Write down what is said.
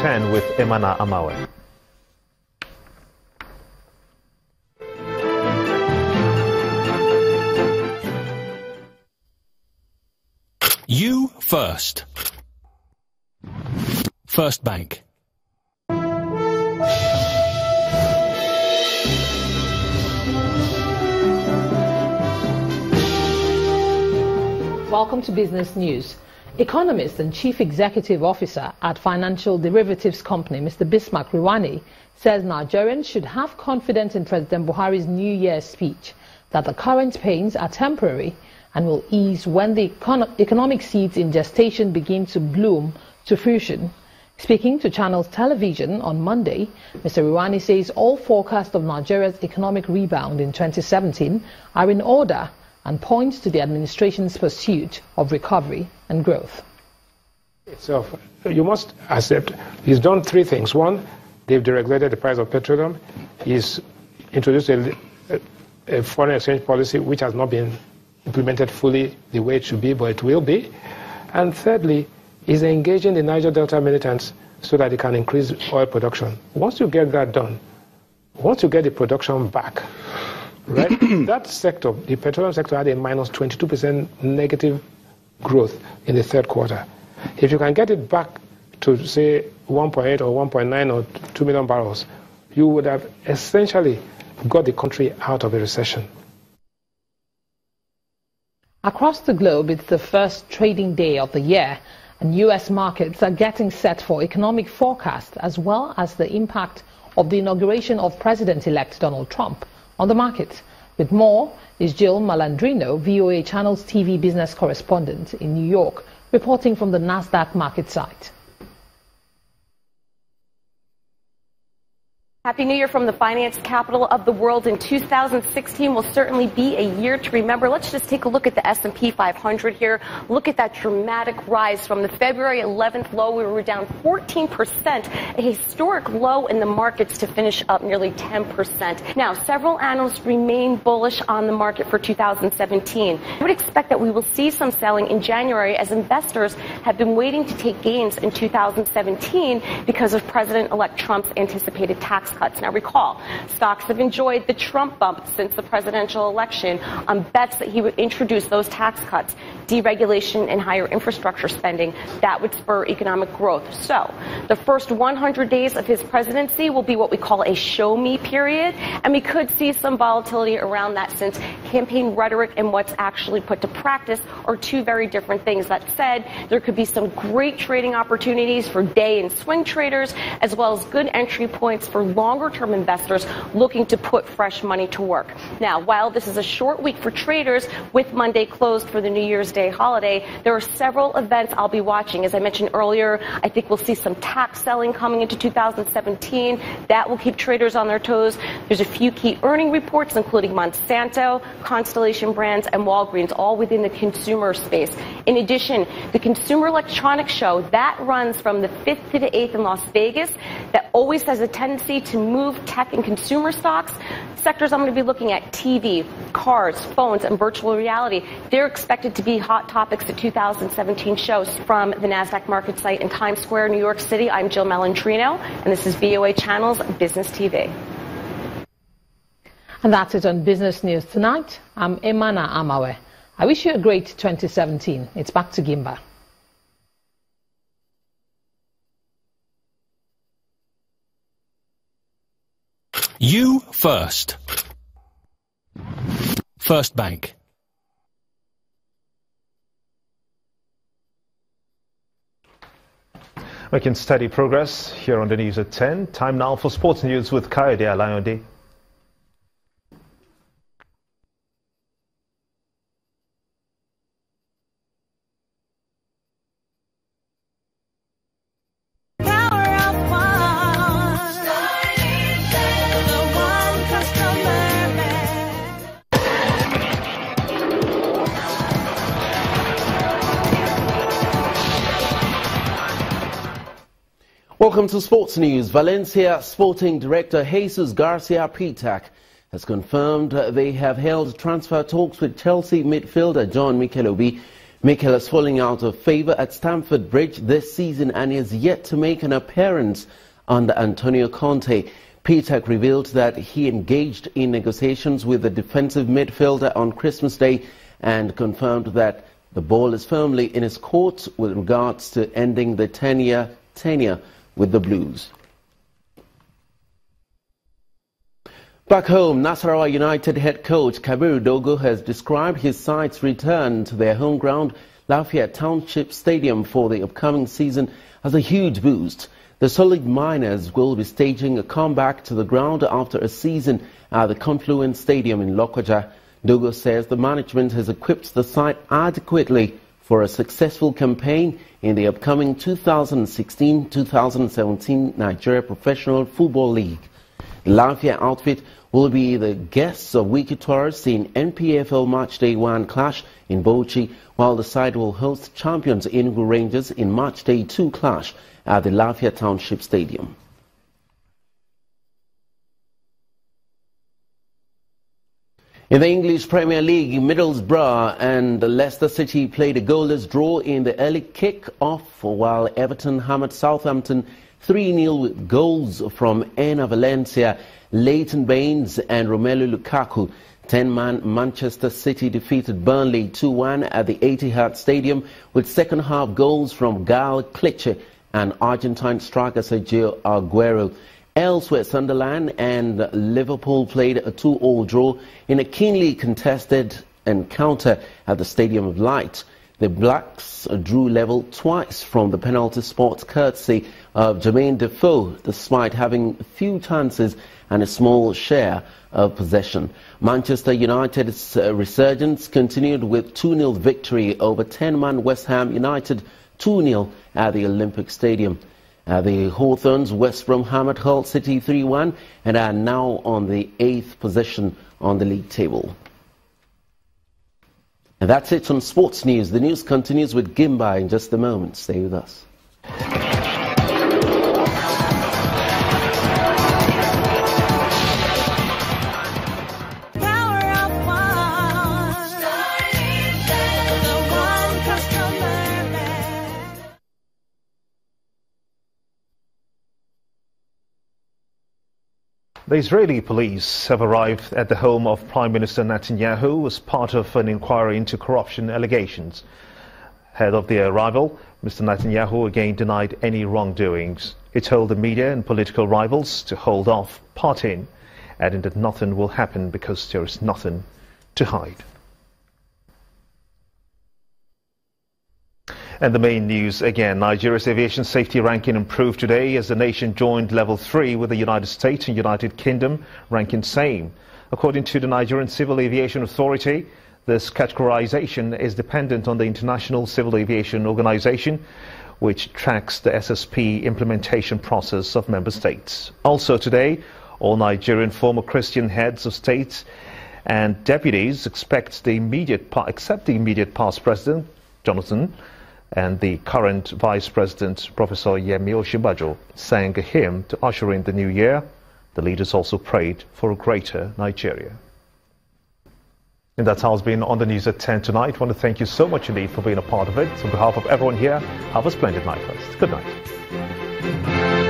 10 with Emana Amawe. You first. First Bank. Welcome to Business News. Economist and Chief Executive Officer at financial derivatives company, Mr. Bismarck Riwani, says Nigerians should have confidence in President Buhari's New Year's speech that the current pains are temporary and will ease when the economic seeds in gestation begin to bloom to fruition. Speaking to Channels Television on Monday, Mr. Riwani says all forecasts of Nigeria's economic rebound in 2017 are in order and points to the administration's pursuit of recovery and growth. So you must accept he's done three things. One, they've deregulated the price of petroleum. He's introduced a foreign exchange policy which has not been implemented fully the way it should be, but it will be. And thirdly, he's engaging the Niger Delta militants so that they can increase oil production. Once you get that done, once you get the production back, right, that sector, the petroleum sector, had a minus 22% negative growth in the third quarter. If you can get it back to, say, 1.8 or 1.9 or 2 million barrels, you would have essentially got the country out of a recession. Across the globe, it's the first trading day of the year, and U.S. markets are getting set for economic forecast as well as the impact of the inauguration of President-elect Donald Trump on the market. With more is Jill Malandrino, VOA Channels TV business correspondent in New York, reporting from the NASDAQ market site. Happy New Year from the finance capital of the world. In 2016 will certainly be a year to remember. Let's just take a look at the S&P 500 here. Look at that dramatic rise from the February 11th low. We were down 14%, a historic low in the markets to finish up nearly 10%. Now, several analysts remain bullish on the market for 2017. I would expect that we will see some selling in January as investors have been waiting to take gains in 2017 because of President-elect Trump's anticipated tax cuts. Now recall, stocks have enjoyed the Trump bump since the presidential election on bets that he would introduce those tax cuts, deregulation and higher infrastructure spending that would spur economic growth. So the first 100 days of his presidency will be what we call a show me period, and we could see some volatility around that since campaign rhetoric and what's actually put to practice are two very different things. That said, there could be some great trading opportunities for day and swing traders as well as good entry points for longer-term investors looking to put fresh money to work. Now, while this is a short week for traders with Monday closed for the New Year's Day holiday, there are several events I'll be watching. As I mentioned earlier, I think we'll see some tax selling coming into 2017. That will keep traders on their toes. There's a few key earning reports, including Monsanto, Constellation Brands, and Walgreens, all within the consumer space. In addition, the Consumer Electronics Show, that runs from the 5th to the 8th in Las Vegas, that always has a tendency to move tech and consumer stocks. Sectors I'm going to be looking at: TV, cars, phones, and virtual reality. They're expected to be hot topics at 2017 shows. From the NASDAQ market site in Times Square, New York City, I'm Jill Malandrino, and this is VOA Channels Business TV. And that's it on Business News tonight. I'm Emana Amawe. I wish you a great 2017. It's back to Gimba. You first. First Bank. Making steady progress here on the news at 10. Time now for sports news with Kayode Alayonde. Welcome to Sports News. Valencia Sporting Director Jesus Garcia has confirmed they have held transfer talks with Chelsea midfielder John Mikel Mikel is falling out of favour at Stamford Bridge this season and is yet to make an appearance under Antonio Conte. Piatek revealed that he engaged in negotiations with the defensive midfielder on Christmas Day and confirmed that the ball is firmly in his court with regards to ending the 10-year tenure with the Blues. Back home, Nasarawa United head coach Kabiru Dogo has described his side's return to their home ground, Lafayette Township Stadium, for the upcoming season as a huge boost. The Solid Miners will be staging a comeback to the ground after a season at the Confluence Stadium in Lokoja. Dogo says the management has equipped the side adequately for a successful campaign in the upcoming 2016-2017 Nigeria Professional Football League. The Lafayette outfit will be the guests of Wiki Tourists in NPFL Matchday 1 clash in Bauchi, while the side will host champions Enugu Rangers in Matchday 2 clash at the Lafayette Township Stadium. In the English Premier League, Middlesbrough and Leicester City played a goalless draw in the early kick-off, while Everton hammered Southampton 3-0 with goals from Enner Valencia, Leighton Baines and Romelu Lukaku. 10-man Manchester City defeated Burnley 2-1 at the Etihad Stadium with second-half goals from Gal Klitschko and Argentine striker Sergio Aguero. Elsewhere, Sunderland and Liverpool played a 2-2 draw in a keenly contested encounter at the Stadium of Light. The Blacks drew level twice from the penalty spot courtesy of Jermaine Defoe, despite having few chances and a small share of possession. Manchester United's resurgence continued with 2-0 victory over 10-man West Ham United 2-0 at the Olympic Stadium. The Hawthorns West Brom hammered Hull City 3-1 and are now on the 8th position on the league table. And that's it on sports news. The news continues with Gimba in just a moment. Stay with us. The Israeli police have arrived at the home of Prime Minister Netanyahu as part of an inquiry into corruption allegations. Ahead of their arrival, Mr. Netanyahu again denied any wrongdoings. He told the media and political rivals to hold off partying, adding that nothing will happen because there is nothing to hide. And the main news again, Nigeria's aviation safety ranking improved today as the nation joined level 3 with the United States and United Kingdom ranking same. According to the Nigerian Civil Aviation Authority, this categorization is dependent on the International Civil Aviation Organization, which tracks the SSP implementation process of member states. Also today, all Nigerian former Christian heads of state and deputies except the immediate past president, Jonathan, and the current Vice President, Professor Yemi Osinbajo, sang a hymn to usher in the new year. The leaders also prayed for a greater Nigeria. And that's how it's been on the news at 10 tonight. I want to thank you so much indeed for being a part of it. On behalf of everyone here, have a splendid night first. Good night.